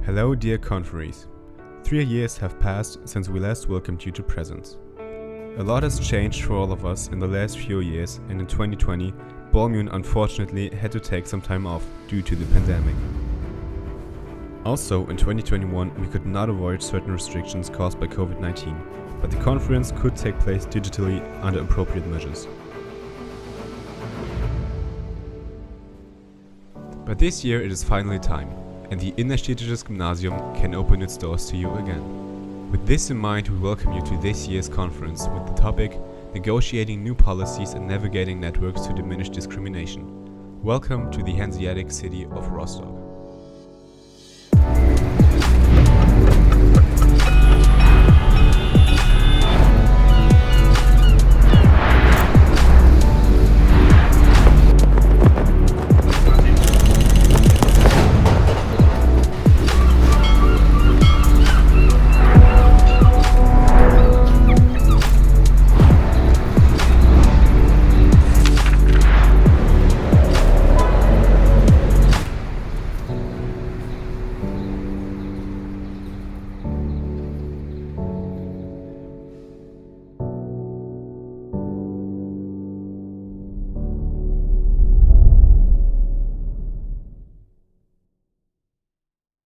Hello dear conferees. 3 years have passed since we last welcomed you to Presence. A lot has changed for all of us in the last few years, and in 2020, BALMUN unfortunately had to take some time off due to the pandemic. Also, in 2021, we could not avoid certain restrictions caused by COVID-19, but the conference could take place digitally under appropriate measures. But this year it is finally time, and the Innerstädtisches Gymnasium can open its doors to you again. With this in mind, we welcome you to this year's conference with the topic Negotiating New Policies and Navigating Networks to Diminish Discrimination. Welcome to the Hanseatic city of Rostock.